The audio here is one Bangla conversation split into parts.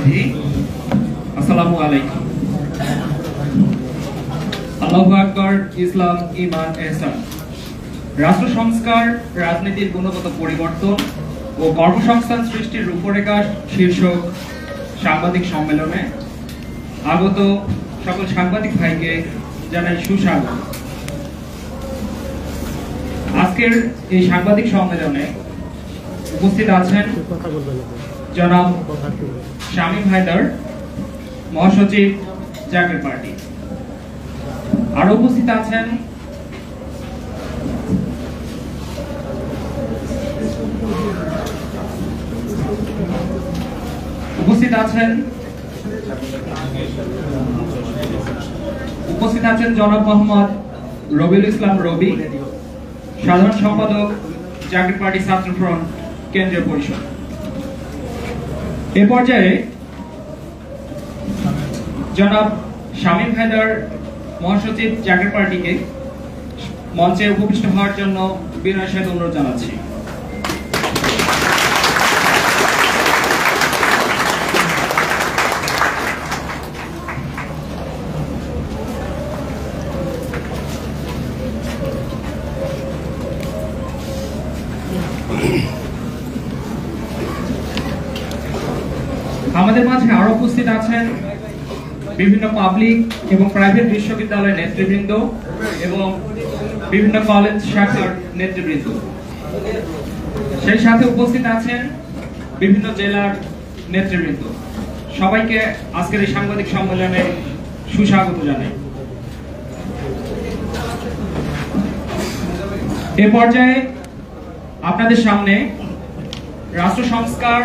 উপস্থিতি, আসসালামু আলাইকুম। আল্লাহু আকবার, ইসলাম, ঈমান, ইহসান। রাষ্ট্র সংস্কার, রাজনীতির গুণগত পরিবর্তন ও কর্মসংস্থান সৃষ্টির রূপরেখা শীর্ষক সাংবাদিক সম্মেলনে আগত সকল সাংবাদিক ভাইকে জানাই সুস্বাগত। আজকের এই সাংবাদিক সম্মেলনে উপস্থিত আছেন জনাব শামীম হায়দার, মহাসচিব, জাকের পার্টি। আর উপস্থিত আছেন জনাব মোহাম্মদ রবিউল ইসলাম রবি, সাধারণ সম্পাদক, জাকের পার্টি ছাত্র ফ্রন্ট কেন্দ্রীয় পরিষদ। এ পর্যায়ে জনাব শামীম হায়দার, মহাসচিব, জাকের পার্টিকে মঞ্চে উপবিষ্ট হওয়ার জন্য বিনয়ের সাথে অনুরোধ জানাচ্ছি। আমাদের মাঝে আরো উপস্থিত আছেন বিভিন্ন পাবলিক এবং প্রাইভেট বিশ্ববিদ্যালয়ের নেতৃবৃন্দ এবং বিভিন্ন কলেজ শাখার নেতৃবৃন্দ। সেই সাথে উপস্থিত আছেন বিভিন্ন জেলার নেতৃবৃন্দ। সবাইকে আজকের এই সাংবাদিক সম্মেলনে সুস্বাগত জানাই। এ পর্যায়ে আপনাদের সামনে রাষ্ট্র সংস্কার,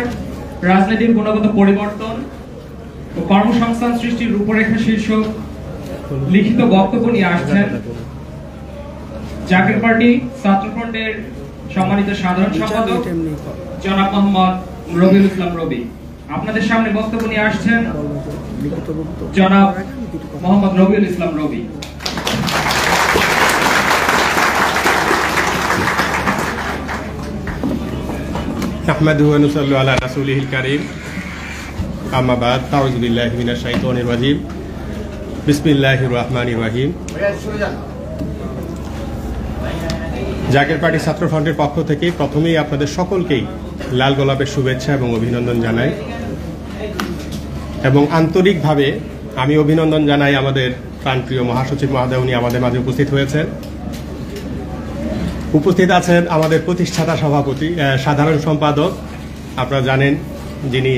রাজনীতির গুণগত পরিবর্তন ও কর্মসংস্থান সৃষ্টির রূপরেখা শীর্ষক লিখিত বক্তব্য নিয়ে আসছেন জাকের পার্টি ছাত্রফ্রন্টের সম্মানিত সাধারণ সম্পাদক জনাব মোহাম্মদ রবিউল ইসলাম রবি। আপনাদের সামনে বক্তব্য নিয়ে আসছেন জনাব মোহাম্মদ রবিউল ইসলাম রবি। নাহমাদুহু ওয়া নুসাল্লি আলা রাসূলিহিল কারীম, আম্মা বাদ, আউযু বিল্লাহি মিনাশ শাইতানির রাজীম, বিসমিল্লাহির রহমানির রহিম। জাকের পার্টি ছাত্র ফ্রন্টের পক্ষ থেকে প্রথমেই আপনাদের সকলকেই লাল গোলাপের শুভেচ্ছা এবং অভিনন্দন জানাই, এবং আন্তরিকভাবে আমি অভিনন্দন জানাই আমাদের প্রাণপ্রিয় মহাসচিব মহোদয়, উনি আমাদের মাঝে উপস্থিত হয়েছেন। উপস্থিত আছেন আমাদের প্রতিষ্ঠাতা সভাপতি, সাধারণ সম্পাদক, আপনারা জানেন, যিনি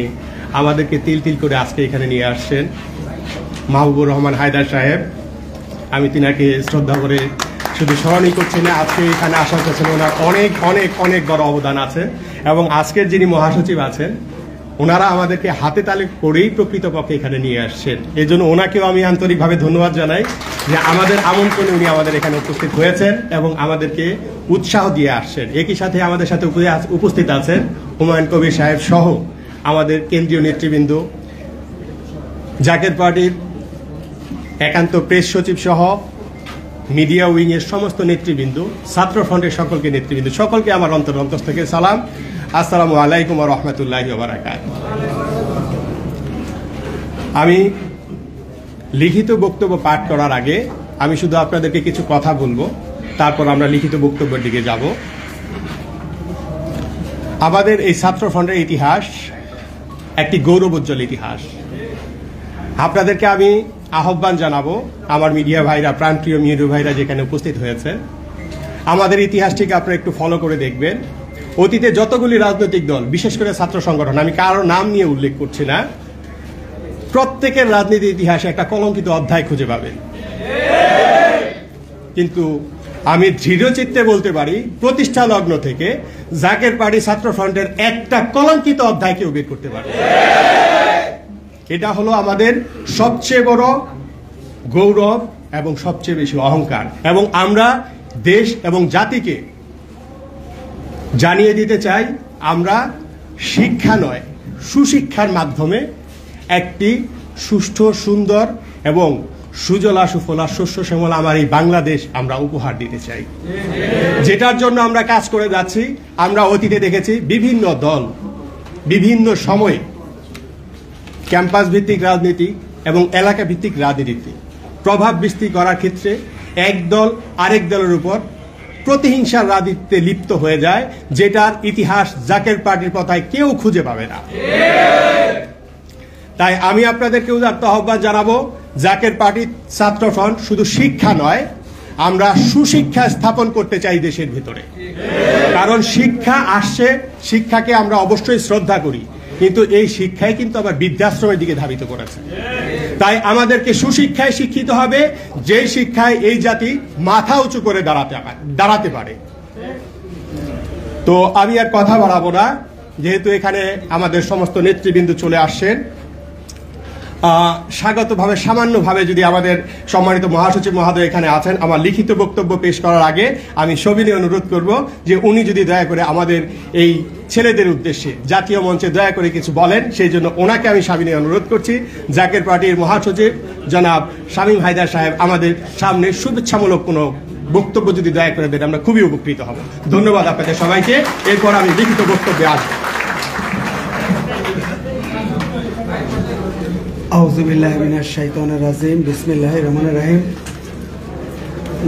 আমাদেরকে তিল তিল করে আজকে এখানে নিয়ে আসছেন, মাহবুবুর রহমান হায়দার সাহেব। আমি তিনাকে শ্রদ্ধা করে শুধু স্মরণই করছি না, আজকে এখানে আসার পেছনে ওনার অনেক অনেক অনেক বড় অবদান আছে, এবং আজকের যিনি মহাসচিব আছেন ওনারা আমাদেরকে হাতে তালে করেই প্রকৃতপক্ষে এখানে নিয়ে আসছেন। এই জন্য ওনাকেও আমি আন্তরিকভাবে ধন্যবাদ জানাই যে আমাদের আমন্ত্রণে উনি আমাদের এখানে উপস্থিত হয়েছেন এবং আমাদেরকে উৎসাহ দিয়ে আসছেন। একই সাথে আমাদের সাথে উপস্থিত আছেন হুমায়ুন কবির সাহেব সহ আমাদের কেন্দ্রীয় নেতৃবৃন্দ, জাকের পার্টির একান্ত প্রেস সচিব সহ মিডিয়া উইং এর সমস্ত নেতৃবৃন্দ, ছাত্র ফ্রন্টের সকলকে নেতৃবৃন্দ, সকলকে আমার অন্তর থেকে সালাম। আসসালামু আলাইকুম ওয়া রাহমাতুল্লাহি ওয়া বারাকাতুহু। আমি লিখিত বক্তব্য পাঠ করার আগে আমি শুধু আপনাদেরকে কিছু কথা বলবো, তারপর আমরা লিখিত বক্তব্যের দিকে যাব। আমাদের এই ছাত্র ফ্রন্টের ইতিহাস একটি গৌরবোজ্জ্বল ইতিহাস। আপনাদেরকে আমি আহ্বান জানাবো, আমার মিডিয়া ভাইরা, প্রাণপ্রিয় মিডিয়া ভাইরা যেখানে উপস্থিত হয়েছে, আমাদের ইতিহাসটিকে আপনারা একটু ফলো করে দেখবেন। অতীতে যতগুলি রাজনৈতিক দল, বিশেষ করে ছাত্র সংগঠন, আমি কারো নাম নিয়ে উল্লেখ করছি না, প্রত্যেকের রাজনীতির ইতিহাসে একটা কলঙ্কিত অধ্যায় খুঁজে পাবেন। কিন্তু আমি দৃঢ়চিত্তে বলতে পারি, প্রতিষ্ঠা লগ্ন থেকে জাকের পার্টি ছাত্র ফ্রন্টের একটা কলঙ্কিত অধ্যায় কেউ বের করতে পারে। এটা হলো আমাদের সবচেয়ে বড় গৌরব এবং সবচেয়ে বেশি অহংকার, এবং আমরা দেশ এবং জাতিকে জানিয়ে দিতে চাই, আমরা শিক্ষা নয়, সুশিক্ষার মাধ্যমে একটি সুষ্ঠু, সুন্দর এবং সুজলা সুফলা শস্য শ্যামলা আমার এই বাংলাদেশ আমরা উপহার দিতে চাই, যেটার জন্য আমরা কাজ করে যাচ্ছি। আমরা অতীতে দেখেছি বিভিন্ন দল বিভিন্ন সময়ে ক্যাম্পাস ভিত্তিক রাজনীতি এবং এলাকা ভিত্তিক রাজনীতিতে প্রভাব বিস্তার করার ক্ষেত্রে এক দল আরেক দলের উপর প্রতিহিংসার রাজনীতিতে লিপ্ত হয়ে যায়, যেটার ইতিহাস জাকের পার্টির কথায় কেউ খুঁজে পাবে না। তাই আমি আপনাদেরকে উদাত্ত আহ্বান জানাবো, জাকের পার্টির ছাত্র ফ্রন্ট শুধু শিক্ষা নয়, আমরা সুশিক্ষা স্থাপন করতে চাই দেশের ভিতরে। কারণ শিক্ষা আসছে, শিক্ষাকে আমরা অবশ্যই শ্রদ্ধা করি, কিন্তু এই শিক্ষাই কিন্তু আবার বৃদ্ধাশ্রমের দিকে ধাবিত করেছে। তাই আমাদেরকে সুশিক্ষায় শিক্ষিত হবে, যে শিক্ষায় এই জাতি মাথা উঁচু করে দাঁড়াতে পারে। তো আমি আর কথা বাড়াবো না, যেহেতু এখানে আমাদের সমস্ত নেতৃবৃন্দ চলে আসছেন। স্বাগতভাবে সামান্যভাবে যদি আমাদের সম্মানিত মহাসচিব মহোদয় এখানে আছেন, আমার লিখিত বক্তব্য পেশ করার আগে আমি সবিনয় অনুরোধ করব যে উনি যদি দয়া করে আমাদের এই ছেলেদের উদ্দেশ্যে জাতীয় মঞ্চে দয়া করে কিছু বলেন, সেই জন্য ওনাকে আমি সবিনয় অনুরোধ করছি। জাকের পার্টির মহাসচিব জনাব শামীম হায়দার সাহেব আমাদের সামনে শুভেচ্ছামূলক কোনো বক্তব্য যদি দয়া করে দেন, আমরা খুবই উপকৃত হব। ধন্যবাদ আপনাদের সবাইকে। এরপর আমি লিখিত বক্তব্যে আসব। আউযুবিল্লাহি মিনাশ শাইতানির রাজিম, বিসমিল্লাহির রহমানির রহিম।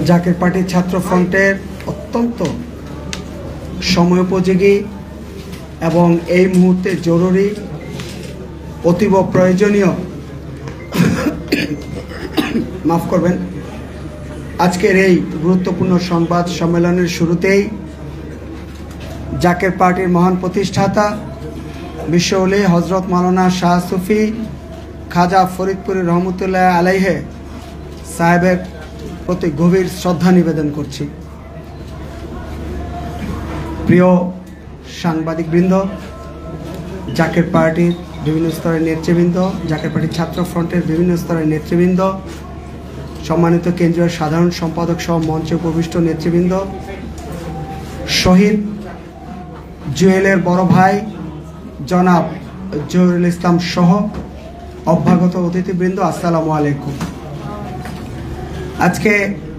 জাকের পার্টির ছাত্র ফ্রন্টের অত্যন্ত সময়োপযোগী এবং এই মুহূর্তে জরুরি, অতীব প্রয়োজনীয় মাফ করবেন, আজকের এই গুরুত্বপূর্ণ সংবাদ সম্মেলনের শুরুতেই জাকের পার্টির মহান প্রতিষ্ঠাতা বিশ্ব ওলি হযরত মাওলানা শাহ সুফি খাজা ফরিদপুরি রহমতুল্লাহ আলাইহে সাহেবের প্রতি গভীর শ্রদ্ধা নিবেদন করছি। প্রিয় সাংবাদিকবৃন্দ, জাকের পার্টির বিভিন্ন স্তরের নেতৃবৃন্দ, জাকের পার্টির ছাত্র ফ্রন্টের বিভিন্ন স্তরের নেতৃবৃন্দ, সম্মানিত কেন্দ্রীয় সাধারণ সম্পাদক সহ মঞ্চে উপবিষ্ট নেতৃবৃন্দ, শহীদ জুয়েলের বড় ভাই জনাব জহিরুল ইসলাম সহ অভ্যাগত অতিথিবৃন্দ, আসসালামু আলাইকুম। আজকে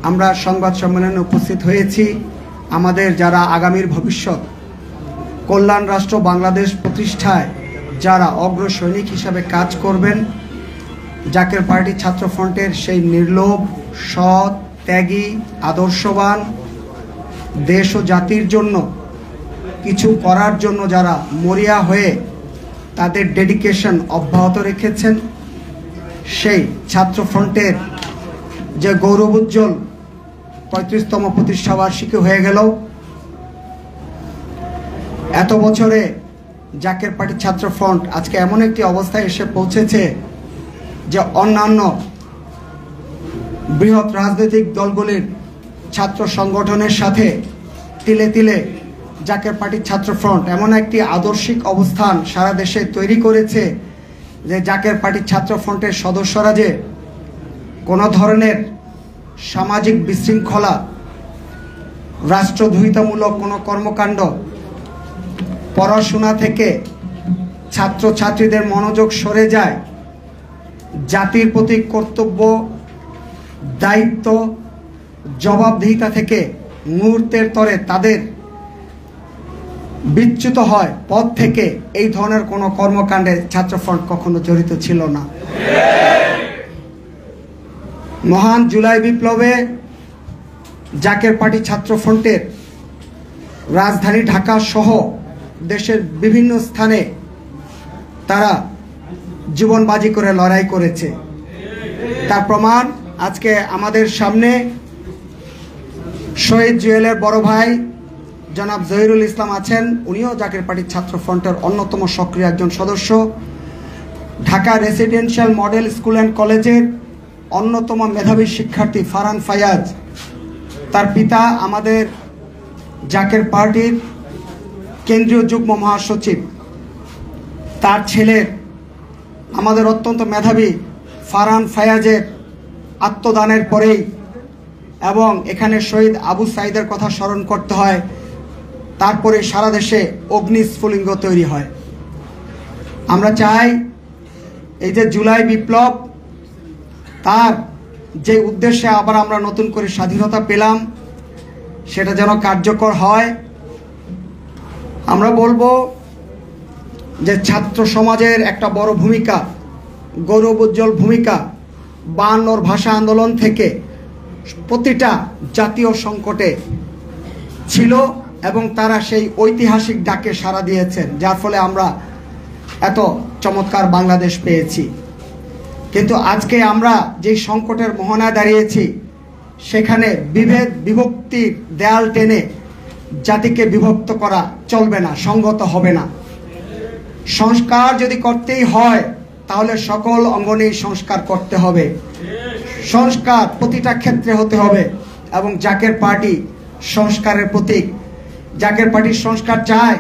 আমরা সংবাদ সম্মেলনে উপস্থিত হয়েছি আমাদের যারা আগামীর ভবিষ্যৎ কল্যাণ রাষ্ট্র বাংলাদেশ প্রতিষ্ঠায় যারা অগ্রসৈনিক হিসাবে কাজ করবেন, জাকের পার্টি ছাত্র ফ্রন্টের সেই নির্লোভ, সৎ, ত্যাগী, আদর্শবান, দেশ ও জাতির জন্য কিছু করার জন্য যারা মরিয়া হয়ে তাদের ডেডিকেশন অব্যাহত রেখেছেন, সেই ছাত্র ফ্রন্টের যে গৌরবোজ্জ্বল ৩৫তম প্রতিষ্ঠাবার্ষিকী হয়ে গেল, এত বছরে জাকের পার্টি ছাত্র ফ্রন্ট আজকে এমন একটি অবস্থায় এসে পৌঁছেছে যে অন্যান্য বৃহৎ রাজনৈতিক দলগুলির ছাত্র সংগঠনের সাথে তিলে তিলে জাকের পার্টির ছাত্র ফ্রন্ট এমন একটি আদর্শিক অবস্থান সারা দেশে তৈরি করেছে যে জাকের পার্টির ছাত্র ফ্রন্টের সদস্যরা যে কোনো ধরনের সামাজিক বিশৃঙ্খলা, রাষ্ট্রদ্রোহিতামূলক কোনো কর্মকাণ্ড, পড়াশোনা থেকে ছাত্রছাত্রীদের মনোযোগ সরে যায়, জাতির প্রতি কর্তব্য, দায়িত্ব, জবাবদিহিতা থেকে মুহূর্তের তরে তাদের বিচ্যুত হয় পথ থেকে, এই ধরনের কোনো কর্মকাণ্ডে ছাত্রফ্রন্ট কখনো জড়িত ছিল না। মহান জুলাই বিপ্লবে জাকের পার্টি ছাত্র ফ্রন্টের রাজধানী ঢাকা সহ দেশের বিভিন্ন স্থানে তারা জীবন বাজি করে লড়াই করেছে। তার প্রমাণ আজকে আমাদের সামনে শহীদ জুয়েলের বড় ভাই জনাব জহিরুল ইসলাম আছেন, উনিও জাকের পার্টির ছাত্র ফ্রন্টের অন্যতম সক্রিয় একজন সদস্য। Dhaka residential model school and কলেজের অন্যতম মেধাবী শিক্ষার্থী ফারহান ফায়াজ, তার পিতা আমাদের জাকের পার্টির কেন্দ্রীয় যুগ্ম মহাসচিব, তার ছেলের আমাদের অত্যন্ত মেধাবী ফারহান ফায়াজের আত্মদানের পরেই এবং এখানে শহীদ আবু সাইদের কথা স্মরণ করতে হয়, তারপরে সারা দেশে অগ্নিস্ফুলিঙ্গ তৈরি হয়। আমরা চাই এই যে জুলাই বিপ্লব, তার যে উদ্দেশ্যে আবার আমরা নতুন করে স্বাধীনতা পেলাম, সেটা যেন কার্যকর হয়। আমরা বলবো যে ছাত্র সমাজের একটা বড় ভূমিকা গৌরবোজ্জ্বল ভূমিকা 52 ভাষা আন্দোলন থেকে প্রতিটা জাতীয় সংকটে ছিল এবং তারা সেই ঐতিহাসিক ডাকে সাড়া দিয়েছেন, যার ফলে আমরা এত চমৎকার বাংলাদেশ পেয়েছি। কিন্তু আজকে আমরা যে সংকটের মোহনায় দাঁড়িয়েছি, সেখানে বিভেদ বিভক্তির দেয়াল টেনে জাতিকে বিভক্ত করা চলবে না, সঙ্গত হবে না। সংস্কার যদি করতেই হয় তাহলে সকল অঙ্গনেই সংস্কার করতে হবে, সংস্কার প্রতিটা ক্ষেত্রে হতে হবে। এবং জাকের পার্টি সংস্কারের প্রতীক। জাকের পার্টি সংস্কার চায়।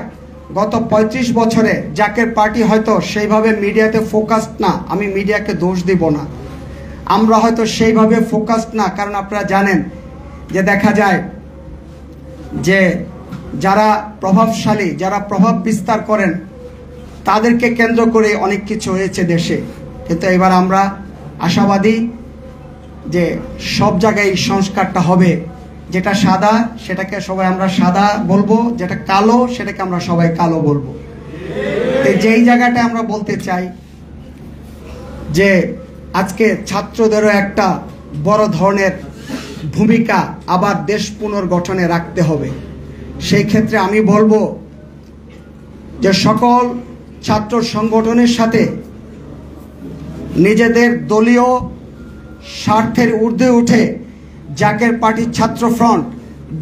গত 35 বছরে জাকের পার্টি হয়তো সেইভাবে মিডিয়াতে ফোকাসড না, আমি মিডিয়াকে দোষ দিব না, আমরা হয়তো সেইভাবে ফোকাসড না, কারণ আপনারা জানেন যে দেখা যায় যে যারা প্রভাবশালী, যারা প্রভাব বিস্তার করেন, তাদেরকে কেন্দ্র করে অনেক কিছু হয়েছে দেশে। কিন্তু এবার আমরা আশাবাদী যে সব জায়গায় সংস্কারটা হবে। যেটা সাদা সেটাকে সবাই আমরা সাদা বলবো, যেটা কালো সেটাকে আমরা সবাই কালো বলবো। তো যেই জায়গাটা আমরা বলতে চাই যে আজকে ছাত্রদেরও একটা বড় ধরনের ভূমিকা আবার দেশ পুনর্গঠনে রাখতে হবে। সেই ক্ষেত্রে আমি বলবো যে সকল ছাত্র সংগঠনের সাথে নিজেদের দলীয় স্বার্থের ঊর্ধ্বে উঠে জাকের পার্টির ছাত্র ফ্রন্ট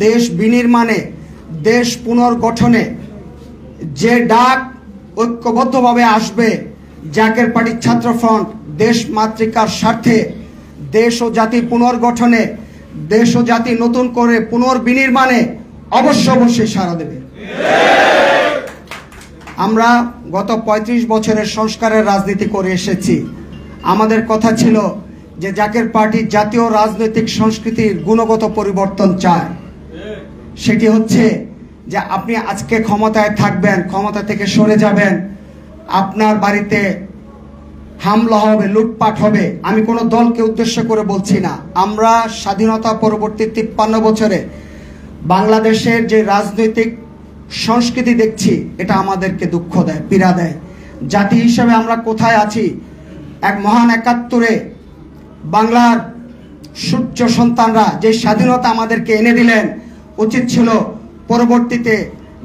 দেশ বিনির্মাণে, দেশ পুনর্গঠনে যে ডাক ঐক্যবদ্ধভাবে আসবে, জাকের পার্টির ছাত্র ফ্রন্ট দেশ মাতৃকার স্বার্থে, দেশ ও জাতি পুনর্গঠনে, দেশ ও জাতি নতুন করে পুনর্বিনির্মাণে অবশ্যই সাড়া দেবে। আমরা গত 35 বছরের সংস্কারের রাজনীতি করে এসেছি। আমাদের কথা ছিল যে জাকের পার্টি জাতীয় রাজনৈতিক সংস্কৃতির গুণগত পরিবর্তন চায়। সেটি হচ্ছে যে আপনি আজকে ক্ষমতায় থাকবেন, ক্ষমতা থেকে সরে যাবেন, আপনার বাড়িতে হামলা হবে, লুটপাট হবে। আমি কোনো দলকে উদ্দেশ্য করে বলছি না। আমরা স্বাধীনতা পরবর্তী 53 বছরে বাংলাদেশের যে রাজনৈতিক সংস্কৃতি দেখছি, এটা আমাদেরকে দুঃখ দেয়, পীড়া দেয়। জাতি হিসেবে আমরা কোথায় আছি? এক মহান 71-এ বাংলার সূর্য সন্তানরা যে স্বাধীনতা আমাদেরকে এনে দিলেন, উচিত ছিল পরবর্তীতে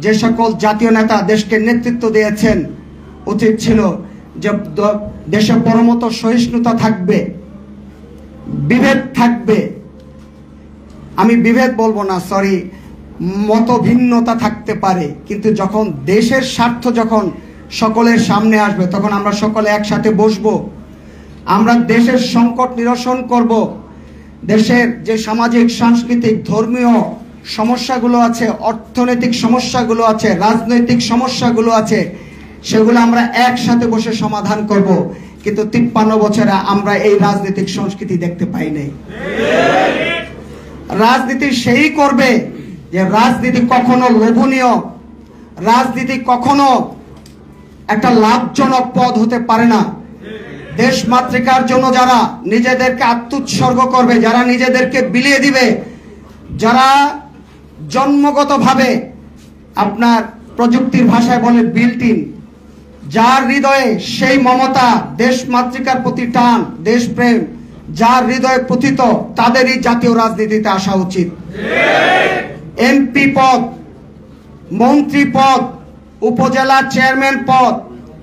যে সকল জাতীয় নেতা দেশকে নেতৃত্ব দিয়েছেন, উচিত ছিল যে দেশে পরমত সহিষ্ণুতা থাকবে, বিভেদ থাকবে, আমি বিভেদ বলবো না, সরি, মত ভিন্নতা থাকতে পারে, কিন্তু যখন দেশের স্বার্থ যখন সকলের সামনে আসবে, তখন আমরা সকলে একসাথে বসবো, আমরা দেশের সংকট নিরসন করব। দেশের যে সামাজিক, সাংস্কৃতিক, ধর্মীয় সমস্যাগুলো আছে, অর্থনৈতিক সমস্যাগুলো আছে, রাজনৈতিক সমস্যাগুলো আছে, সেগুলো আমরা একসাথে বসে সমাধান করব। কিন্তু 53 বছরে আমরা এই রাজনৈতিক সংস্কৃতি দেখতে পাই নাই। রাজনীতি সেই করবে যে রাজনীতি কখনো লোভনীয়, রাজনীতি কখনো একটা লাভজনক পদ হতে পারে না। দেশ মাতৃকার জন্য যারা নিজেদেরকে আত্মোৎসর্গ করবে, যারা নিজেদেরকে বিলিয়ে দিবে, যারা জন্মগতভাবে আপনার প্রযুক্তির ভাষায় বলে বিল্ট ইন, যার হৃদয়ে সেই মমতা, দেশ মাতৃকার প্রতি টান, দেশপ্রেম যার হৃদয়ে প্রথিত, তাদেরই জাতীয় রাজনীতিতে আসা উচিত। এমপি পদ, মন্ত্রী পদ, উপজেলা চেয়ারম্যান পদ,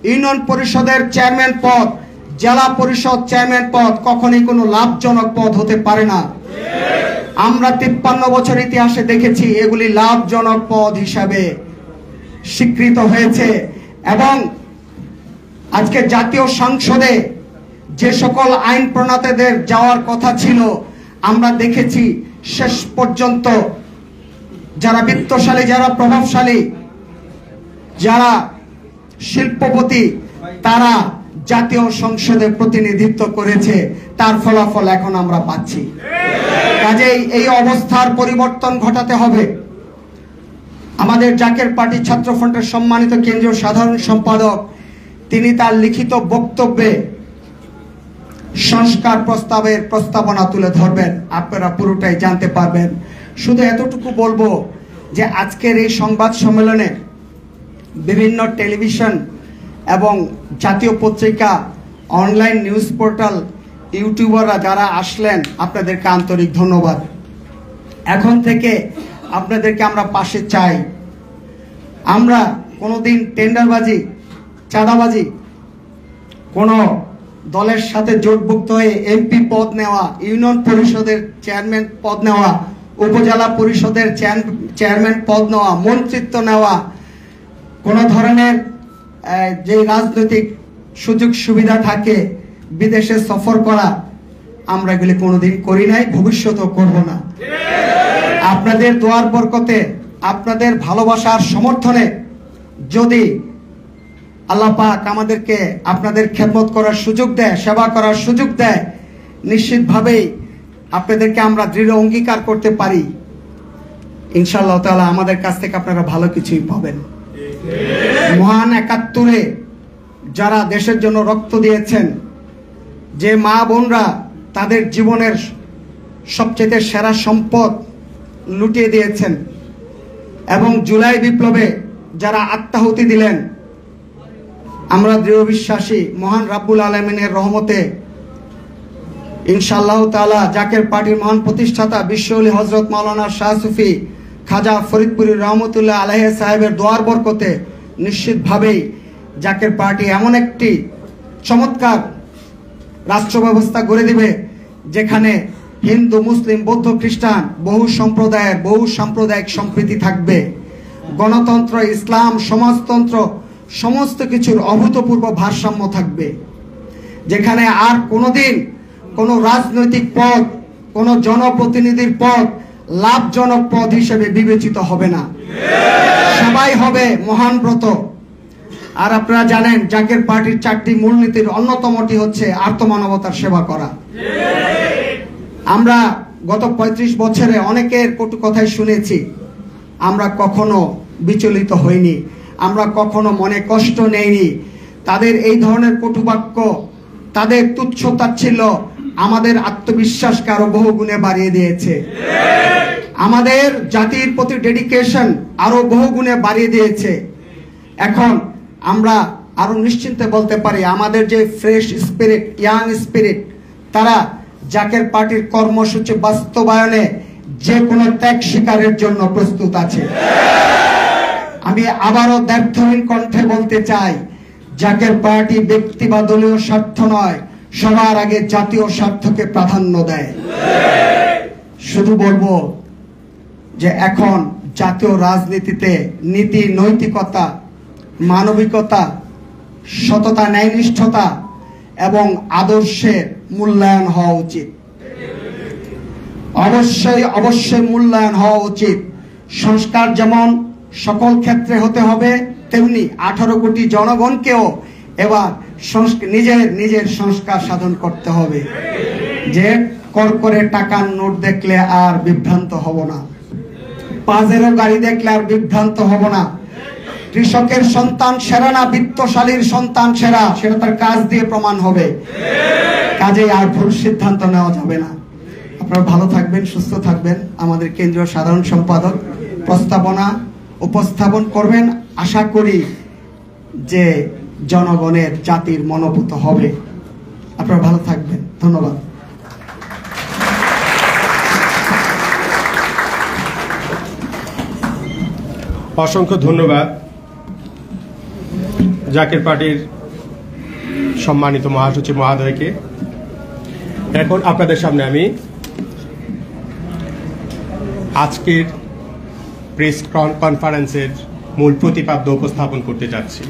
ইউনিয়ন পরিষদের চেয়ারম্যান পদ, জেলা পরিষদ চেয়ারম্যান পদ কখনোই কোনো লাভজনক পদ হতে পারে না। আমরা 53 বছর ইতিহাসে দেখেছি এগুলি লাভজনক পদ হিসাবে স্বীকৃত হয়েছে। এবং আজকে জাতীয় সংসদে যে সকল আইন প্রণেতাদের যাওয়ার কথা ছিল, আমরা দেখেছি শেষ পর্যন্ত যারা বিত্তশালী, যারা প্রভাবশালী, যারা শিল্পপতি, তারা জাতীয় সংসদে প্রতিনিধিত্ব করেছে। তার ফলাফল এখন আমরা পাচ্ছি। কাজেই এই অবস্থার পরিবর্তন ঘটাতে হবে। আমাদের জাকের পার্টি ছাত্র ফ্রন্টের সম্মানিত কেন্দ্রীয় সাধারণ সম্পাদক, তিনি তার লিখিত বক্তব্যে সংস্কার প্রস্তাবের প্রস্তাবনা তুলে ধরবেন। আপনারা পুরোটাই জানতে পারবেন। শুধু এতটুকু বলবো যে আজকের এই সংবাদ সম্মেলনে বিভিন্ন টেলিভিশন এবং জাতীয় পত্রিকা অনলাইন নিউজ পোর্টাল, ইউটিউবাররা যারা আসলেন, আপনাদেরকে আন্তরিক ধন্যবাদ। এখন থেকে আপনাদেরকে আমরা পাশে চাই। আমরা কোনোদিন টেন্ডারবাজি, চাঁদাবাজি, কোনো দলের সাথে জোটভুক্ত হয়ে এমপি পদ নেওয়া, ইউনিয়ন পরিষদের চেয়ারম্যান পদ নেওয়া, উপজেলা পরিষদের চেয়ারম্যান পদ নেওয়া, মন্ত্রিত্ব নেওয়া, কোনো ধরনের যে রাজনৈতিক সুযোগ সুবিধা থাকে, বিদেশে সফর করা, আমরা এগুলি কোনোদিন করি নাই, ভবিষ্যতেও করব না। আপনাদের দোয়ার বরকতে, আপনাদের ভালোবাসার সমর্থনে যদি আল্লাহ পাক আমাদেরকে আপনাদের খেদমত করার সুযোগ দেয়, সেবা করার সুযোগ দেয়, নিশ্চিতভাবেই আপনাদেরকে আমরা দৃঢ় অঙ্গীকার করতে পারি, ইনশাআল্লাহ তাআলা আমাদের কাছ থেকে আপনারা ভালো কিছুই পাবেন। মহান ৭১-এ যারা দেশের জন্য রক্ত দিয়েছেন, যে মা বোনরা তাদের জীবনের সবচেয়ে সেরা সম্পদ লুটিয়ে দিয়েছেন, এবং জুলাই বিপ্লবে যারা আত্মাহুতি দিলেন, আমরা দৃঢ় বিশ্বাসী মহান রাব্বুল আলামিনের রহমতে ইনশাআল্লাহ তাআলা জাকের পার্টির মহান প্রতিষ্ঠাতা বিশ্বওলি হযরত মাওলানা শাহ সুফি খাজা ফরিদপুরি রহমতুল্লাহ আলাইহি সাহেবের দোয়ার বরকতে নিশ্চিতভাবেই জাকের পার্টি এমন একটি চমৎকার রাষ্ট্র ব্যবস্থা গড়ে দিবে, যেখানে হিন্দু, মুসলিম, বৌদ্ধ, খ্রিস্টান বহু সম্প্রদায়ের বহু সাম্প্রদায়িক সম্প্রীতি থাকবে। গণতন্ত্র, ইসলাম, সমাজতন্ত্র সমস্ত কিছুর অভূতপূর্ব ভারসাম্য থাকবে, যেখানে আর কোনোদিন কোনো রাজনৈতিক পদ, কোনো জনপ্রতিনিধির পদ লাভজনক পদ হিসেবে বিবেচিত হবে না, সবাই হবে মহান ব্রত। আর আপনারা জানেন জাকের পার্টির 4টি মূলনীতির অন্যতমটি হচ্ছে আর্তমানবতার সেবা করা। আমরা গত 35 বছরে অনেকের কটু কথাই শুনেছি, আমরা কখনো বিচলিত হইনি, আমরা কখনো মনে কষ্ট নেইনি। তাদের এই ধরনের কটুবাক্য, তাদের তুচ্ছ তাচ্ছিল্য আমাদের আত্মবিশ্বাসকে আরো বহু গুণে বাড়িয়ে দিয়েছে, আমাদের জাতির প্রতি ডেডিকেশন আরো বহু গুণে বাড়িয়ে দিয়েছে। এখন আমরা আরো নিশ্চিন্তে বলতে পারি, আমাদের যে ফ্রেশ স্পিরিট, ইয়াং স্পিরিট, তারা জাকের পার্টির কর্মসূচি বাস্তবায়নে যে কোনো ত্যাগ স্বীকারের জন্য প্রস্তুত আছে। আমি আবারও দ্ব্যর্থহীন কণ্ঠে বলতে চাই, জাকের পার্টি ব্যক্তি বা দলীয় স্বার্থ নয়, সবার আগে জাতীয় স্বার্থকে প্রাধান্য দেয়। শুধু বলবো যে এখন জাতীয় রাজনীতিতে নীতি, নৈতিকতা, মানবিকতা, সততা, ন্যায়নিষ্ঠতা এবং আদর্শের মূল্যায়ন হওয়া উচিত। অবশ্যই মূল্যায়ন হওয়া উচিত। সংস্কার যেমন সকল ক্ষেত্রে হতে হবে, তেমনি 18 কোটি জনগণকেও এবার নিজের সংস্কার সাধন করতে হবে, যে করে টাকার নোট দেখলে আর বিভ্রান্ত হব না, পাজেরো গাড়ি দেখলে আর বিভ্রান্ত হব না। কৃষকের সন্তান সেরা না বিত্তশালীর সন্তান সেরা, সেটা তার কাজ দিয়ে প্রমাণ হবে। কাজেই আর ভুল সিদ্ধান্ত নেওয়া যাবে না। আপনারা ভালো থাকবেন, সুস্থ থাকবেন। আমাদের কেন্দ্রীয় সাধারণ সম্পাদক প্রস্তাবনা উপস্থাপন করবেন। আশা করি যে জনগণের, জাতির মনোভূত হবে। আপনারা ভালো থাকবেন। ধন্যবাদ। অসংখ্য ধন্যবাদ জাকের পার্টির সম্মানিত মহাসচিব মহোদয়কে। এখন আপনাদের সামনে আমি আজকের প্রেস কনফারেন্সের মূল প্রতিপাদ্য উপস্থাপন করতে যাচ্ছি।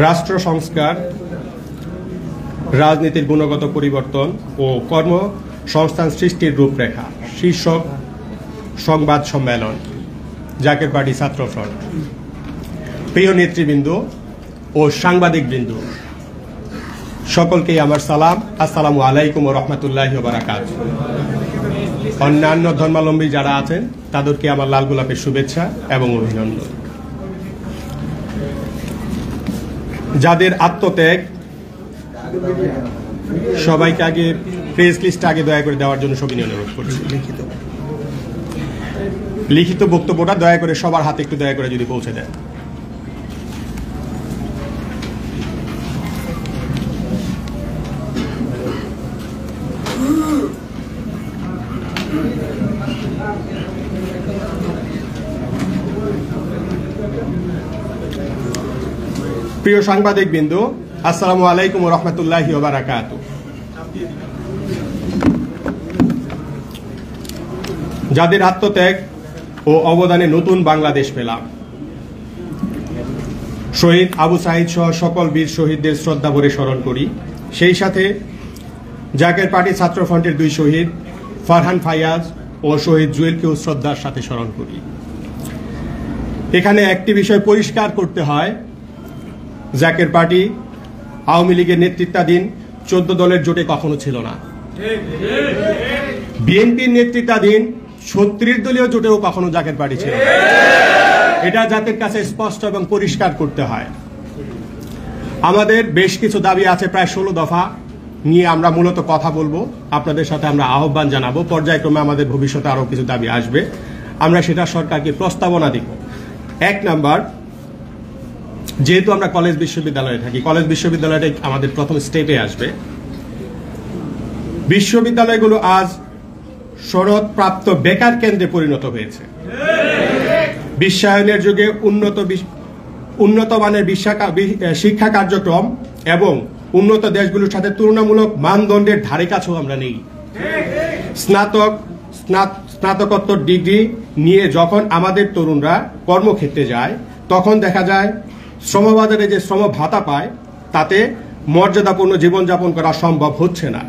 রাষ্ট্র সংস্কার, রাজনীতির গুণগত পরিবর্তন ও কর্মসংস্থান সৃষ্টির রূপরেখা শীর্ষক সংবাদ সম্মেলন জাকের পার্টি ছাত্র ফ্রন্ট। প্রিয় নেতৃবৃন্দ ও সাংবাদিকবৃন্দ, সকলকেই আমার সালাম। আসসালামু আলাইকুম ওয়া রাহমাতুল্লাহি ওয়া বারাকাতুহু। অন্যান্য ধর্মাবলম্বী যারা আছেন তাদেরকে আমার লাল গোলাপের শুভেচ্ছা এবং অভিনন্দন। যাদের আত্মত্যাগ, সবাইকে আগে প্রেস লিস্ট আগে দয়া করে দেওয়ার জন্য সবিনয় অনুরোধ করছি। লিখিত বক্তব্যটা দয়া করে সবার হাতে একটু দয়া করে যদি পৌঁছে দেন। প্রিয় সাংবাদিকবৃন্দ, আসসালামু আলাইকুম ওয়া রাহমাতুল্লাহি ওয়া বারাকাতুহু। যাদের আত্মত্যাগ ও অবদানে নতুন বাংলাদেশ পেলাম, শহীদ আবু সাঈদ সহ সকল বীর শহীদদের শ্রদ্ধা ভরে স্মরণ করি। সেই সাথে জাকের পার্টি ছাত্র ফ্রন্টের 2 শহীদ ফারহান ফায়াজ ও শহীদ জুয়েলকেও শ্রদ্ধার সাথে স্মরণ করি। এখানে একটি বিষয় পরিষ্কার করতে হয়, জাকের পার্টি আওয়ামী লীগের নেতৃত্বাধীন 14 দলের জোটে কখনো ছিল না। বিএনপির নেতৃত্বাধীন 36 দলীয় জোটেও কখনো জাকের পার্টি ছিল না। এটা জাতির কাছে স্পষ্ট এবং পরিষ্কার করতে হয়। আমাদের বেশ কিছু দাবি আছে, প্রায় 16 দফা নিয়ে আমরা মূলত কথা বলবো, আপনাদের সাথে আমরা আহ্বান জানাবো। পর্যায়ক্রমে আমাদের ভবিষ্যতে আরো কিছু দাবি আসবে, আমরা সেটা সরকারকে প্রস্তাবনা দিব। 1 নাম্বার, যেহেতু আমরা কলেজ বিশ্ববিদ্যালয়ে থাকি, কলেজ বিশ্ববিদ্যালয়টাই আমাদের প্রথম স্টেপে আসবে। বিশ্ববিদ্যালয়গুলো আজ শরৎপ্রাপ্ত বেকার কেন্দ্রে পরিণত হয়েছে। বিশ্বায়নের যুগে উন্নত মানের শিক্ষা কার্যক্রম এবং উন্নত দেশগুলোর সাথে তুলনামূলক মানদণ্ডের ধারে কাছেও আমরা নেই। স্নাতকোত্তর ডিগ্রি নিয়ে যখন আমাদের তরুণরা কর্মক্ষেত্রে যায়, তখন দেখা যায় শ্রমবাজারে যে শ্রম ভাতা পায় তাতে মর্যাদাপূর্ণ জীবনযাপন করা সম্ভব হচ্ছে না।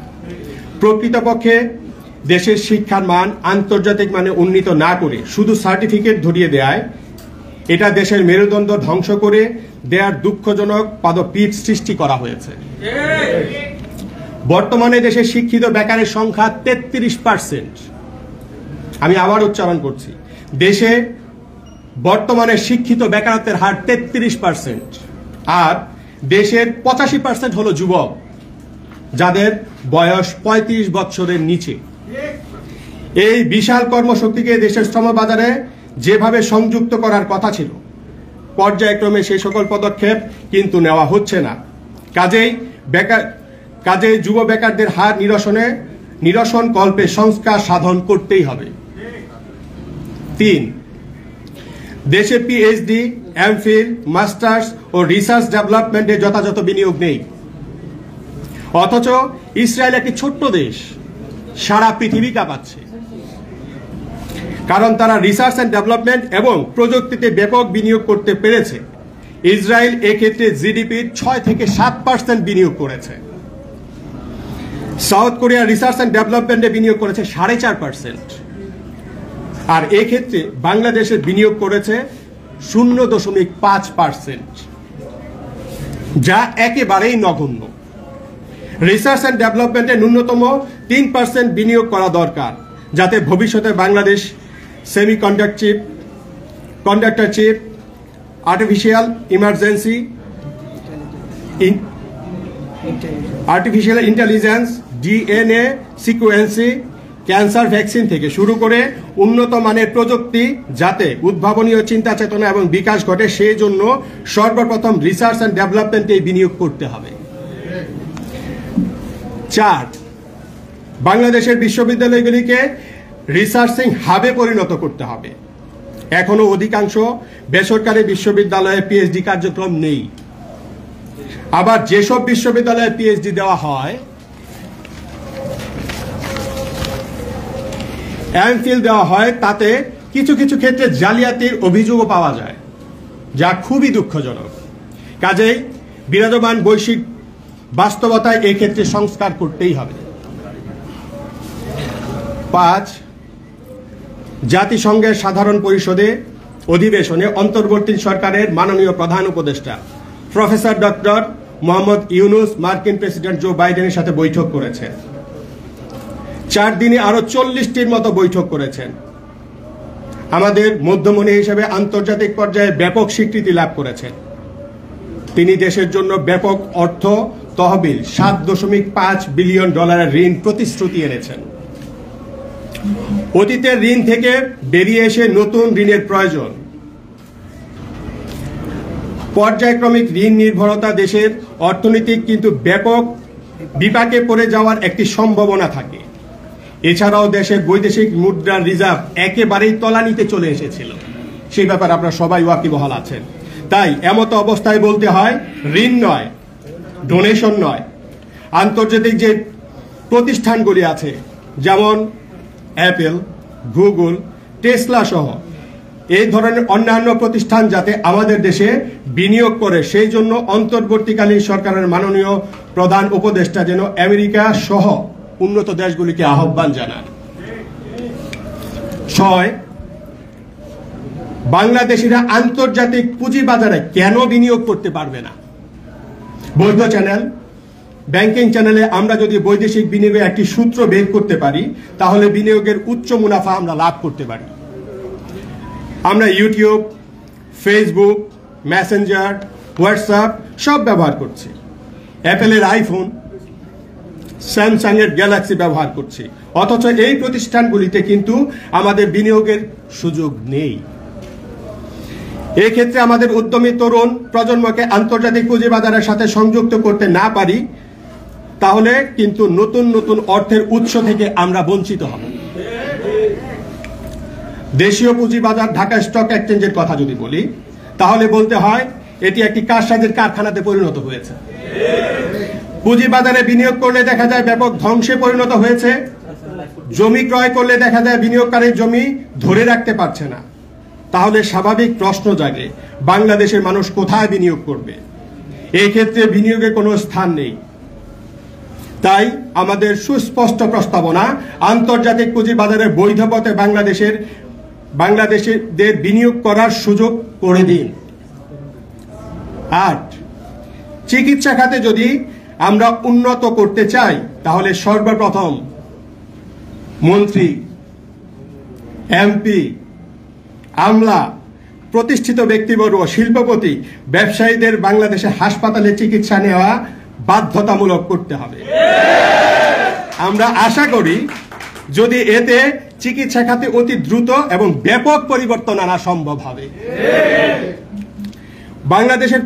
প্রকৃতপক্ষে দেশের শিক্ষার মান আন্তর্জাতিক মানে উন্নীত না করে শুধু সার্টিফিকেট ধরিয়ে দেয়, এটা দেশের মেরুদণ্ড ধ্বংস করে দেয়ার দুঃখজনক পদপীঠ সৃষ্টি করা হয়েছে। বর্তমানে দেশে শিক্ষিত বেকারের সংখ্যা 33%। আমি আবার উচ্চারণ করছি, দেশে বর্তমানে শিক্ষিত বেকারত্বের হার 33%, আর দেশের 85% হলো যুবক, যাদের বয়স 35 বছরের নিচে। এই বিশাল কর্মশক্তিকে দেশের শ্রমবাজারে যেভাবে সংযুক্ত করার কথা ছিল, পর্যায়ক্রমে সেই সকল পদক্ষেপ কিন্তু নেওয়া হচ্ছে না। কাজেই যুব বেকারদের হার নিরসন কল্পে সংস্কার সাধন করতেই হবে। 3, দেশে পিএইচডি, এমফিল, মাস্টার্স ও রিসার্চ ডেভেলপমেন্টে যথাযথ বিনিয়োগ নেই। অথচ ইসরায়েল একটি ছোট্ট দেশ, সারা পৃথিবী কাঁপাচ্ছে, কারণ তারা রিসার্চ অ্যান্ড ডেভেলপমেন্ট এবং প্রযুক্তিতে ব্যাপক বিনিয়োগ করতে পেরেছে। ইসরায়েল এক্ষেত্রে জিডিপির 6 থেকে 7% বিনিয়োগ করেছে। সাউথ কোরিয়া রিসার্চ অ্যান্ড ডেভেলপমেন্টে বিনিয়োগ করেছে 4.5%, আর এক্ষেত্রে বাংলাদেশের বিনিয়োগ করেছে 0.5%, যা একেবারেই নগণ্য। রিসার্চ অ্যান্ড ডেভেলপমেন্টে ন্যূনতম 3% বিনিয়োগ করা দরকার, যাতে ভবিষ্যতে Bangladesh conductor chip, artificial intelligence, DNA sequencing, cancer vaccine থেকে শুরু করে উন্নত মানের প্রযুক্তি যাতে উদ্ভাবনীয় চিন্তা চেতনা এবং বিকাশ ঘটে, সেই জন্য সর্বপ্রথম রিসার্চ অ্যান্ড ডেভেলপমেন্টে বিনিয়োগ করতে হবে। 4, বাংলাদেশের বিশ্ববিদ্যালয়গুলিকে রিসার্চিং হাবে পরিণত করতে হবে। এখনো অধিকাংশ বেসরকারি বিশ্ববিদ্যালয়ে পিএইচডি কার্যক্রম নেই। আবার যেসব বিশ্ববিদ্যালয়ে পিএইচডি দেওয়া হয়, এমফিল দেওয়া হয়, তাতে কিছু কিছু ক্ষেত্রে জালিয়াতির অভিযোগও পাওয়া যায়, যা খুবই দুঃখজনক। কাজেই বিরাজমান বৈশ্বিক বাস্তবতায় এই ক্ষেত্রে সংস্কার করতেই হবে। 5, জাতিসংঘের সাধারণ পরিষদে অধিবেশনে অন্তর্বর্তী সরকারের মাননীয় প্রধান উপদেষ্টা প্রফেসর ডক্টর মোহাম্মদ ইউনুস মার্কিন প্রেসিডেন্ট জো বাইডেনের সাথে বৈঠক করেছেন। 4 দিনে আরো 40টির মতো বৈঠক করেছেন। আমাদের মধ্যমণি হিসেবে আন্তর্জাতিক পর্যায়ে ব্যাপক স্বীকৃতি লাভ করেছেন। তিনি দেশের জন্য ব্যাপক অর্থ তহবিল $7.5 বিলিয়ন ঋণ প্রতিশ্রুতি এনেছেন। অতীতের ঋণ থেকে বেরিয়ে এসে নতুন ঋণের প্রয়োজন। পর্যায়ক্রমিক ঋণ নির্ভরতা দেশের অর্থনৈতিক কিন্তু ব্যাপক বিপাকে পড়ে যাওয়ার একটি সম্ভাবনা থাকে। এছাড়াও দেশের বৈদেশিক মুদ্রার রিজার্ভ একেবারেই তলানিতে চলে এসেছিল। সেই ব্যাপারে আপনারা সবাই ওয়াকিবহাল আছেন। তাই এমতো অবস্থায় বলতে হয়, ঋণ নয়, ডোনেশন নয়, আন্তর্জাতিক যে প্রতিষ্ঠানগুলি আছে যেমন অ্যাপেল, গুগল, টেসলা সহ এই ধরনের অন্যান্য প্রতিষ্ঠান যাতে আমাদের দেশে বিনিয়োগ করে, সেই জন্য অন্তর্বর্তীকালীন সরকারের মাননীয় প্রধান উপদেষ্টা যেন আমেরিকা সহ উন্নত দেশগুলিকে আহ্বান জানান। 6, বাংলাদেশিরা আন্তর্জাতিক পুঁজিবাজারে কেন বিনিয়োগ করতে পারবে না? বৈধ চ্যানেল, ব্যাংকিং চ্যানেলে আমরা যদি বৈদেশিক বিনিয়োগের একটি সূত্র বের করতে পারি, তাহলে বিনিয়োগের উচ্চ মুনাফা আমরা লাভ করতে পারি। আমরা ইউটিউব, ফেসবুক, মেসেঞ্জার, হোয়াটসঅ্যাপ সব ব্যবহার করছি। অ্যাপেলের আইফোন, স্যামসাং এর গ্যালাক্সি ব্যবহার করছি, অথচ এই প্রতিষ্ঠানগুলিতে কিন্তু আমাদের বিনিয়োগের সুযোগ নেই। এই ক্ষেত্রে আমাদের উদ্যমী তরুণ প্রজন্মকে আন্তর্জাতিক পুঁজিবাজারের সাথে সংযুক্ত করতে না পারি, তাহলে কিন্তু নতুন নতুন অর্থের উৎস থেকে আমরা বঞ্চিত হব। দেশীয় পুঁজিবাজার ঢাকা স্টক এক্সচেঞ্জের কথা যদি বলি, তাহলে বলতে হয় এটি একটি কারসাজির কারখানাতে পরিণত হয়েছে। পুঁজিবাজারে বিনিয়োগ করলে দেখা যায় ব্যাপক ধ্বংসে পরিণত হয়েছে। জমি ক্রয় করলে দেখা যায় বিনিয়োগকারী জমি ধরে রাখতে পারছে না। তাহলে স্বাভাবিক প্রশ্ন জাগে, বাংলাদেশের মানুষ কোথায় বিনিয়োগ করবে? এই ক্ষেত্রে বিনিয়োগের কোনো স্থান নেই। তাই আমাদের সুস্পষ্ট প্রস্তাবনা, আন্তর্জাতিক পুঁজিবাজারে বৈধ পথে বাংলাদেশিদের বিনিয়োগ করার সুযোগ করে দিন। 8, চিকিৎসা খাতে যদি আমরা উন্নত করতে চাই, তাহলে সর্বপ্রথম মন্ত্রী, এমপি, আমলা, প্রতিষ্ঠিত ব্যক্তিবর্গ, শিল্পপতি, ব্যবসায়ীদের বাংলাদেশে হাসপাতালে চিকিৎসা নেওয়া বাধ্যতামূলক করতে হবে। আমরা আশা করি যদি এতে চিকিৎসা খাতে অতি দ্রুত এবং ব্যাপক পরিবর্তন আনা সম্ভব হবে। বাংলাদেশের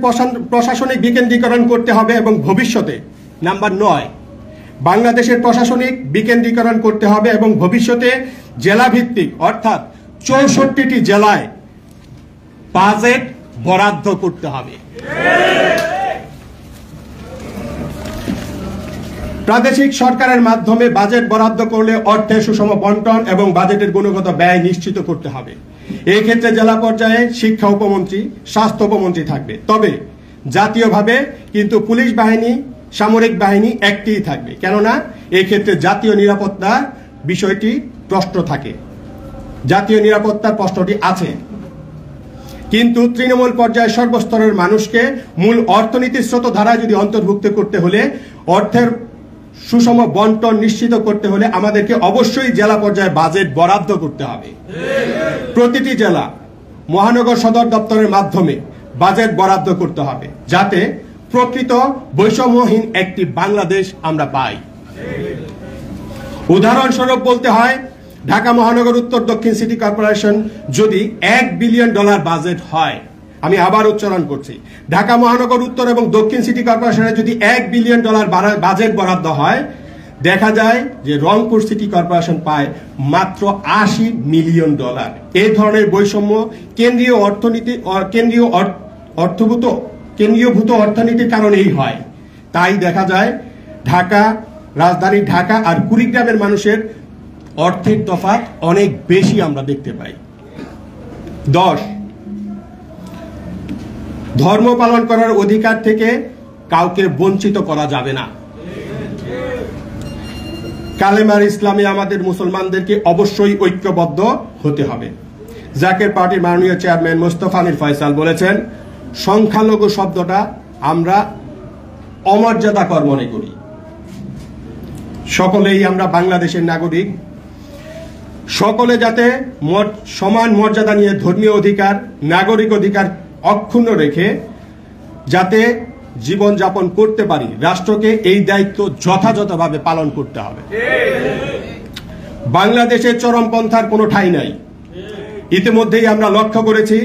প্রশাসনিক বিকেন্দ্রীকরণ করতে হবে এবং ভবিষ্যতে নাম্বার 9, বাংলাদেশের প্রশাসনিক বিকেন্দ্রীকরণ করতে হবে এবং ভবিষ্যতে জেলা ভিত্তিক অর্থাৎ 64টি জেলায় বাজেট বরাদ্দ করতে হবে। প্রাদেশিক সরকারের মাধ্যমে বাজেট বরাদ্দ করলে অর্থের সুষম বন্টন এবং বাজেটের গুণগত ব্যয় নিশ্চিত করতে হবে। এই ক্ষেত্রে জেলা পর্যায়ে শিক্ষা উপমন্ত্রী, স্বাস্থ্য উপমন্ত্রী থাকবে, তবে জাতীয়ভাবে কিন্তু পুলিশ বাহিনী, সামরিক বাহিনী একটিই থাকবে, কেননা এই ক্ষেত্রে জাতীয় নিরাপত্তার বিষয়টি প্রশ্ন থাকে। জাতীয় নিরাপত্তার প্রশ্নটি আছে, কিন্তু তৃণমূল পর্যায়ে সর্বস্তরের মানুষকে মূল অর্থনীতির স্রোতধারায় যদি অন্তর্ভুক্ত করতে হলে, অর্থের সুষম বন্টন নিশ্চিত করতে হলে আমাদেরকে অবশ্যই জেলা পর্যায়ে বাজেট বরাদ্দ করতে হবে। প্রতিটি জেলা মহানগর সদর দপ্তরের মাধ্যমে বাজেট বরাদ্দ করতে হবে, যাতে প্রকৃত বৈষম্যহীন একটি বাংলাদেশ আমরা পাই। উদাহরণস্বরূপ বলতে হয়, ঢাকা মহানগর উত্তর দক্ষিণ সিটি কর্পোরেশন যদি $1 বিলিয়ন বাজেট হয়, আমি আবার উচ্চারণ করছি, ঢাকা মহানগর উত্তর এবং দক্ষিণ সিটি কর্পোরেশনের যদি $1 বিলিয়ন বাজেট বরাদ্দ হয়, দেখা যায় যে রংপুর সিটি কর্পোরেশন পায় মাত্র $80 মিলিয়ন। এই ধরনের বৈষম্য কেন্দ্রীয়ভূত অর্থনীতির কারণেই হয়। তাই দেখা যায় রাজধানী ঢাকা আর কুড়িগ্রামের মানুষের অর্থের তফাৎ অনেক বেশি আমরা দেখতে পাই। 10, ধর্ম পালন করার অধিকার থেকে কাউকে বঞ্চিত করা যাবে না। কালেমার ইসলামে আমাদের মুসলমানদেরকে অবশ্যই ঐক্যবদ্ধ হতে হবে। জাকের পার্টির মাননীয় চেয়ারম্যান মোস্তফা আমির ফয়সাল বলেছেন, সংখ্যালঘু শব্দটা আমরা অমর্যাদাকর মনে করি। সকলেই আমরা বাংলাদেশের নাগরিক, সকলে যাতে সমান মর্যাদা নিয়ে ধর্মীয় অধিকার, নাগরিক অধিকার অক্ষুণ্ণ রেখে যাতে জীবন যাপন করতে পারি, রাষ্ট্রকে এই দায়িত্ব যথাযথভাবে পালন করতে হবে। বাংলাদেশের চরমপন্থার কোনো ঠাঁই নাই। ইতিমধ্যেই আমরা লক্ষ্য করেছি,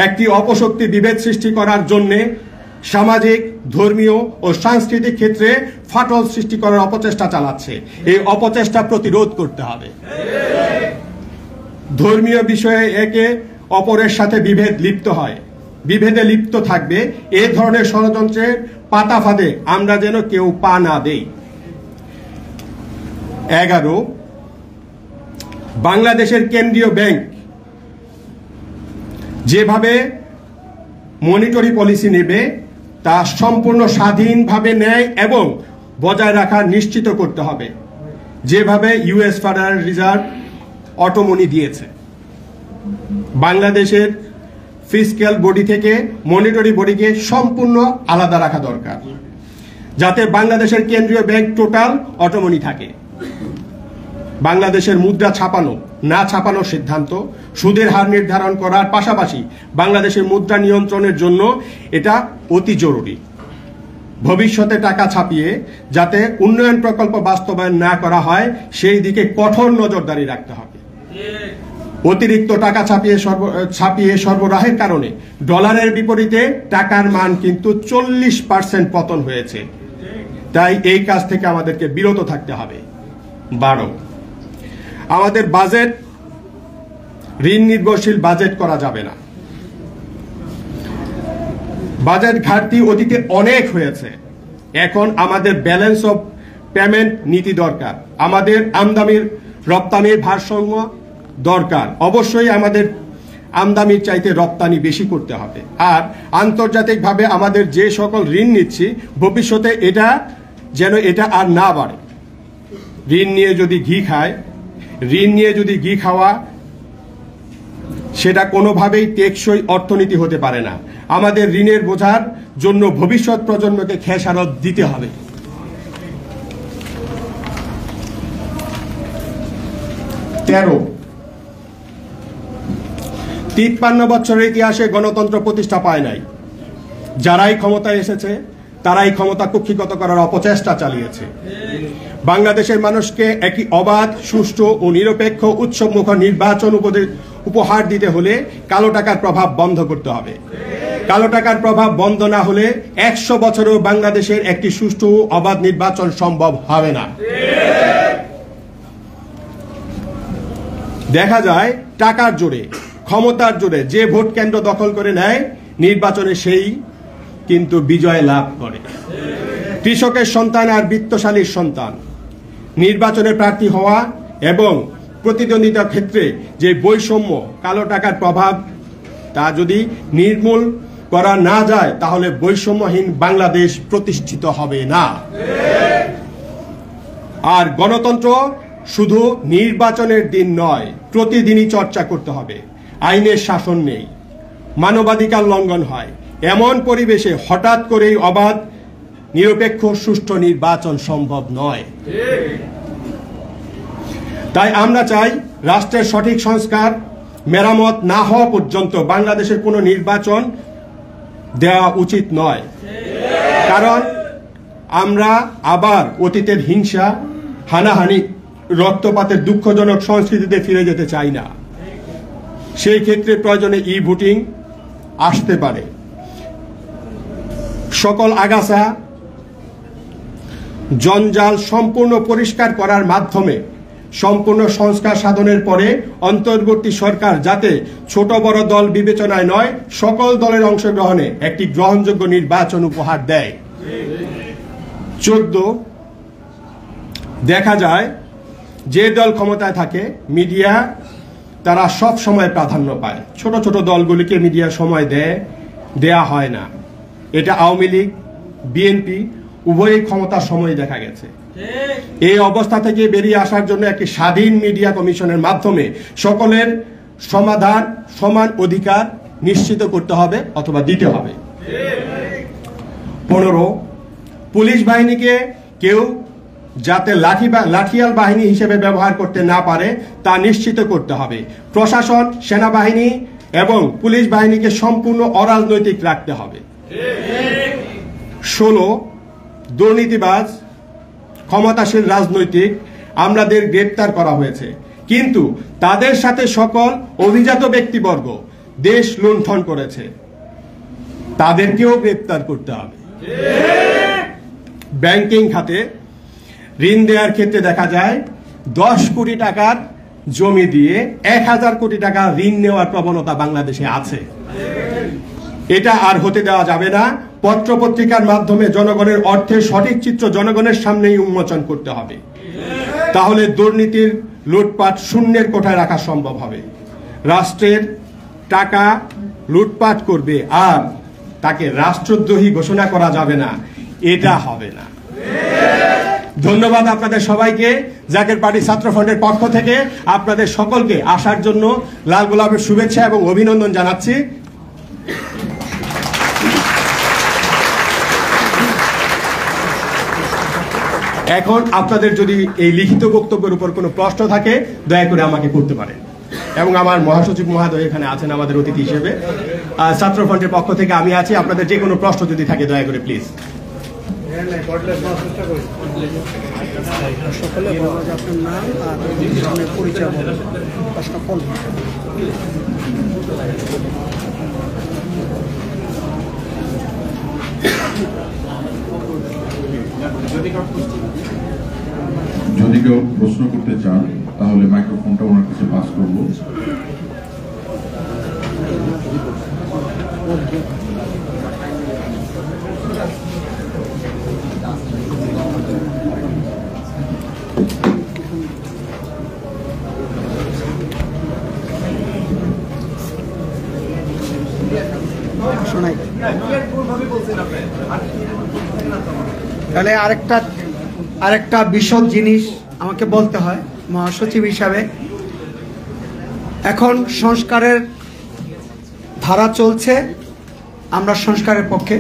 একটি অপশক্তি বিভেদ সৃষ্টি করার জন্য সামাজিক, ধর্মীয় ও সাংস্কৃতিক ক্ষেত্রে ফাটল সৃষ্টি করার অপচেষ্টা চালাচ্ছে। এই অপচেষ্টা প্রতিরোধ করতে হবে। ধর্মীয় বিষয়ে একে অপরের সাথে বিভেদে লিপ্ত থাকবে এ ধরনের ষড়যন্ত্রের পাতা ফাঁদে আমরা যেন কেউ পা না দেই। 11, বাংলাদেশের কেন্দ্রীয় ব্যাংক যেভাবে মনিটরি পলিসি নেবে তা সম্পূর্ণ স্বাধীনভাবে নেয় এবং বজায় রাখা নিশ্চিত করতে হবে, যেভাবে ইউএস ফেডারেল রিজার্ভ অটোমনি দিয়েছে। বাংলাদেশের ফিসক্যাল বডি থেকে মনিটরি বডিকে সম্পূর্ণ আলাদা রাখা দরকার, যাতে বাংলাদেশের কেন্দ্রীয় ব্যাংক টোটাল অটোমনি থাকে। বাংলাদেশের মুদ্রা ছাপানো না ছাপানোর সিদ্ধান্ত, সুদের হার নির্ধারণ করার পাশাপাশি বাংলাদেশের মুদ্রা নিয়ন্ত্রণের জন্য এটা অতি জরুরি। ভবিষ্যতে টাকা ছাপিয়ে যাতে উন্নয়ন প্রকল্প বাস্তবায়ন না করা হয় সেই দিকে কঠোর নজরদারি রাখতে হবে। অতিরিক্ত টাকা ছাপিয়ে সরবরাহের কারণে ডলারের বিপরীতে টাকার মান কিন্তু 40% পতন হয়েছে। তাই এই কাজ থেকে আমাদেরকে বিরত থাকতে হবে। 12, আমাদের বাজেট ঋণ নির্ভরশীল বাজেট করা যাবে না। বাজেট ঘাটতি অতীতে অনেক হয়েছে। এখন আমাদের ব্যালেন্স অফ পেমেন্ট নীতি দরকার। আমাদের রপ্তানির ভারসাম্য দরকার। অবশ্যই আমাদের আমদানির চাইতে রপ্তানি বেশি করতে হবে। আর আন্তর্জাতিকভাবে আমাদের যে সকল ঋণ নিচ্ছি ভবিষ্যতে এটা আর না বাড়ে। ঋণ নিয়ে যদি ঘি খাওয়া সেটা কোনোভাবেই টেকসই অর্থনীতি হতে পারে না। আমাদের ঋণের বোঝার জন্য ভবিষ্যৎ প্রজন্মকে খেসারত দিতে হবে। 13, 53 বছরের ইতিহাসে গণতন্ত্র প্রতিষ্ঠা পায় নাই। যারাই ক্ষমতায় এসেছে তারাই ক্ষমতা কুক্ষিগত করার অপচেষ্টা চালিয়েছে। বাংলাদেশের মানুষকে একটি অবাধ, সুষ্ঠু ও নিরপেক্ষ উৎসবমুখর নির্বাচন উপহার দিতে হলে কালো টাকার প্রভাব বন্ধ করতে হবে। কালো টাকার প্রভাব বন্ধ না হলে 100 বছরেও বাংলাদেশের একটি সুষ্ঠু ও অবাধ নির্বাচন সম্ভব হবে না। দেখা যায় টাকার জোরে, ক্ষমতার জোরে যে ভোট কেন্দ্র দখল করে নেয় নির্বাচনে সেই কিন্তু বিজয় লাভ করে। কৃষকের সন্তান আর বিত্তশালীর সন্তান নির্বাচনে প্রার্থী হওয়া এবং প্রতিদ্বন্দ্বিতার ক্ষেত্রে যে বৈষম্য, কালো টাকার প্রভাব তা যদি নির্মূল করা না যায় তাহলে বৈষম্যহীন বাংলাদেশ প্রতিষ্ঠিত হবে না। আর গণতন্ত্র শুধু নির্বাচনের দিন নয়, প্রতিদিনই চর্চা করতে হবে। আইনের শাসন নেই, মানবাধিকার লঙ্ঘন হয়, এমন পরিবেশে হঠাৎ করেই অবাধ, নিরপেক্ষ, সুষ্ঠু নির্বাচন সম্ভব নয়। তাই আমরা চাই রাষ্ট্রের সঠিক সংস্কার মেরামত না হওয়া পর্যন্ত বাংলাদেশের কোনো নির্বাচন দেওয়া উচিত নয়। কারণ আমরা আবার অতীতের হিংসা, হানাহানি, রক্তপাতের দুঃখজনক সংস্কৃতিতে ফিরে যেতে চাই না। সেই ক্ষেত্রে প্রয়োজনে ভোটিং আসতে পারে। সকল আগাছা জঞ্জাল সম্পূর্ণ পরিষ্কার করার মাধ্যমে সম্পূর্ণ সংস্কার সাধনের পরে অন্তর্বর্তী সরকার যাতে ছোট বড় দল বিবেচনায় নয়, সকল দলের অংশগ্রহণে একটি গ্রহণযোগ্য নির্বাচন উপহার দেয়। 14, দেখা যায় যে দল ক্ষমতায় থাকে মিডিয়া তারা সব সময় প্রাধান্য পায়, ছোট ছোট দলগুলিকে মিডিয়া সময় দেয়া হয় না। এটা আওয়ামী লীগ, বিএনপি উভয়ই ক্ষমতার সময় দেখা গেছে। এই অবস্থা থেকে বেরিয়ে আসার জন্য একটি স্বাধীন মিডিয়া কমিশনের মাধ্যমে সকলের সমান অধিকার নিশ্চিত করতে হবে অথবা দিতে হবে। 15, পুলিশ বাহিনীকে কেউ যাতে লাঠিয়াল বাহিনী হিসেবে ব্যবহার করতে না পারে তা নিশ্চিত করতে হবে। প্রশাসন, সেনাবাহিনী এবং পুলিশ বাহিনীকে সম্পূর্ণ অরাজনৈতিক রাখতে হবে। 16, দুর্নীতিবাজ, ক্ষমতাশীল রাজনৈতিক আমলাদের গ্রেপ্তার করা হয়েছে, কিন্তু তাদের সাথে সকল অভিজাত ব্যক্তিবর্গ দেশ লুণ্ঠন করেছে। তাদেরকেও গ্রেপ্তার করতে হবে। ব্যাংকিং খাতে ঋণ দেওয়ার ক্ষেত্রে দেখা যায় 10 কোটি টাকার জমি দিয়ে 1000 কোটি টাকা ঋণ নেওয়ার প্রবণতা বাংলাদেশে আছে। এটা আর হতে দেওয়া যাবে না। পত্রপত্রিকার মাধ্যমে জনগণের অর্থের সঠিক চিত্র জনগণের সামনেই উন্মোচন করতে হবে, তাহলে দুর্নীতির লুটপাট শূন্যের কোঠায় রাখা সম্ভব হবে। রাষ্ট্রের টাকা লুটপাট করবে আর তাকে রাষ্ট্রদ্রোহী ঘোষণা করা যাবে না, এটা হবে না। ধন্যবাদ আপনাদের সবাইকে। জাকের পার্টি ছাত্র ফ্রন্টের পক্ষ থেকে আপনাদের সকলকে আসার জন্য লাল গোলাপের শুভেচ্ছা এবং অভিনন্দন জানাচ্ছি। এখন আপনাদের যদি এই লিখিত বক্তব্যের উপর কোনো প্রশ্ন থাকে দয়া করে আমাকে করতে পারেন, এবং আমার মহাসচিব মহোদয় এখানে আছেন আমাদের অতিথি হিসেবে। ছাত্র ফ্রন্টের পক্ষ থেকে আমি আছি, আপনাদের যে কোনো প্রশ্ন যদি থাকে দয়া করে প্লিজ। সকলে আপনার নাম আর পরিচয় বলেন, প্রশ্ন করবেন। যদি কেউ প্রশ্ন করতে চান তাহলে মাইক্রোফোনটা ওনার কাছে পাস করবো। তাহলে আরেকটা বিশদ জিনিস আমাকে বলতে হয় মহাসচিব হিসাবে। এখন সংস্কারের ধারা চলছে, আমরা সংস্কারের পক্ষে,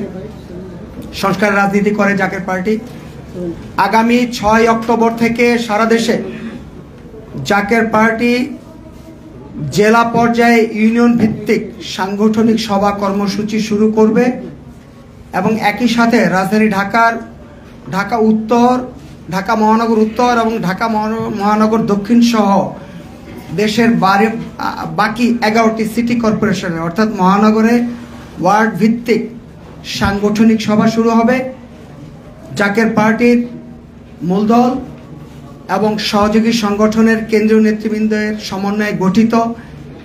সংস্কারের রাজনীতি করে জাকের পার্টি। আগামী 6 অক্টোবর থেকে সারা দেশে জাকের পার্টি জেলা পর্যায়ে ইউনিয়ন ভিত্তিক সাংগঠনিক সভা কর্মসূচি শুরু করবে এবং একই সাথে রাজধানী ঢাকা উত্তর, ঢাকা মহানগর উত্তর এবং ঢাকা মহানগর দক্ষিণ সহ দেশের বাকি 11টি সিটি কর্পোরেশনে অর্থাৎ মহানগরে ওয়ার্ড ভিত্তিক সাংগঠনিক সভা শুরু হবে। জাকের পার্টির মূলদল এবং সহযোগী সংগঠনের কেন্দ্রীয় নেতৃবৃন্দের সমন্বয়ে গঠিত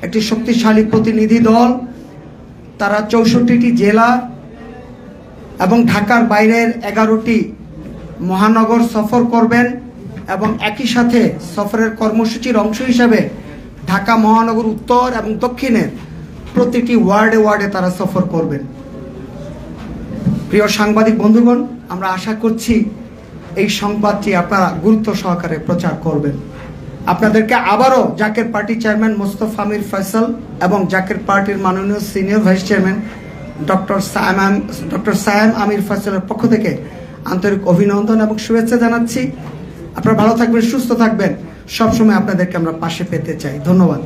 একটি শক্তিশালী প্রতিনিধি দল, তারা 64টি জেলা এবং ঢাকার বাইরের 11টি মহানগর সফর করবেন এবং একই সাথে সফরের কর্মসূচির অংশ হিসাবে ঢাকা মহানগর উত্তর এবং দক্ষিণের প্রতিটি ওয়ার্ডে তারা সফর করবেন। প্রিয় সাংবাদিক বন্ধুগণ, আমরা আশা করছি এই সংবাদটি আপনারা গুরুত্ব সহকারে প্রচার করবেন। আপনাদেরকে আবারও জাকের পার্টি চেয়ারম্যান মোস্তফা আমির ফয়সাল এবং জাকের পার্টির মাননীয় senior vice chairman doctor Sayem Amir ফয়সালের পক্ষ থেকে আন্তরিক অভিনন্দন এবং শুভেচ্ছা জানাচ্ছি। আপনারা ভালো থাকবেন, সুস্থ থাকবেন, সবসময় আপনাদেরকে আমরা পাশে পেতে চাই। ধন্যবাদ।